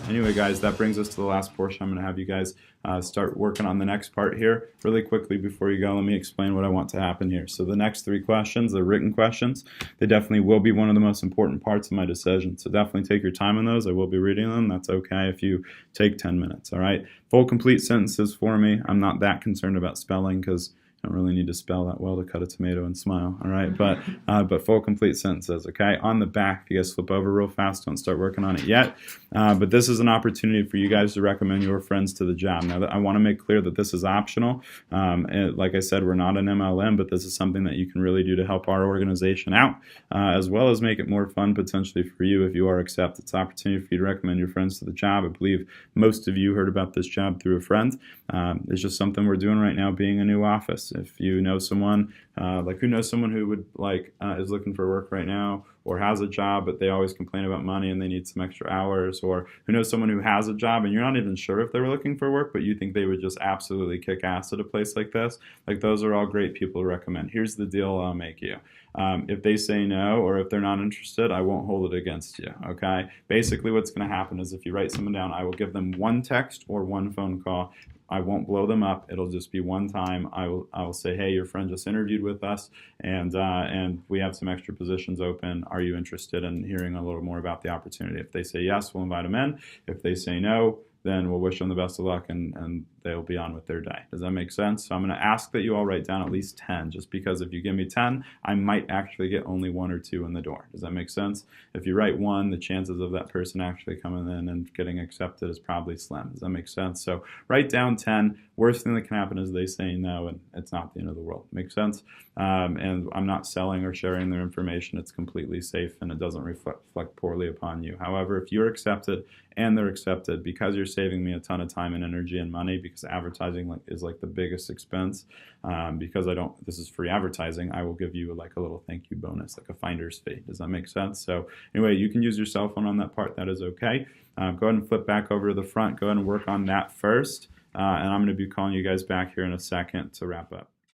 Anyway, guys, that brings us to the last portion. I'm going to have you guys start working on the next part here. Really quickly before you go, let me explain what I want to happen here. So the next 3 questions, the written questions, they definitely will be one of the most important parts of my decision. So definitely take your time on those. I will be reading them. That's okay if you take 10 minutes, all right? Full complete sentences for me. I'm not that concerned about spelling because I don't really need to spell that well to cut a tomato and smile, all right? But full complete sentences, okay? On the back, if you guys flip over real fast, don't start working on it yet. But this is an opportunity for you guys to recommend your friends to the job. Now, I want to make clear that this is optional. Like I said, we're not an MLM, but this is something that you can really do to help our organization out, as well as make it more fun potentially for you if you are accepted. It's an opportunity for you to recommend your friends to the job. I believe most of you heard about this job through a friend. It's just something we're doing right now, being a new office. If you know someone, who knows someone who would is looking for work right now or has a job, but they always complain about money and they need some extra hours, or who knows someone who has a job and you're not even sure if they were looking for work, but you think they would just absolutely kick ass at a place like this, those are all great people to recommend. Here's the deal I'll make you. If they say no or if they're not interested, I won't hold it against you, okay? Basically what's going to happen is if you write someone down, I will give them 1 text or 1 phone call. I won't blow them up. It'll just be one time. I will say, hey, your friend just interviewed with us, and we have some extra positions open. Are you interested in hearing a little more about the opportunity? If they say yes, we'll invite them in. If they say no, then we'll wish them the best of luck, and they'll be on with their day. Does that make sense? So I'm going to ask that you all write down at least 10, just because if you give me 10, I might actually get only 1 or 2 in the door. Does that make sense? If you write 1, the chances of that person actually coming in and getting accepted is probably slim. Does that make sense? So write down 10. Worst thing that can happen is they say no, and it's not the end of the world. Make sense? And I'm not selling or sharing their information. It's completely safe, and it doesn't reflect poorly upon you. However, if you're accepted and they're accepted, because you're saving me a ton of time and energy and money, because advertising is the biggest expense, because this is free advertising, I will give you a little thank you bonus, like a finder's fee. Does that make sense? So anyway, you can use your cell phone on that part. That is okay. Go ahead and flip back over to the front. Go ahead and work on that first. And I'm going to be calling you guys back here in a second to wrap up.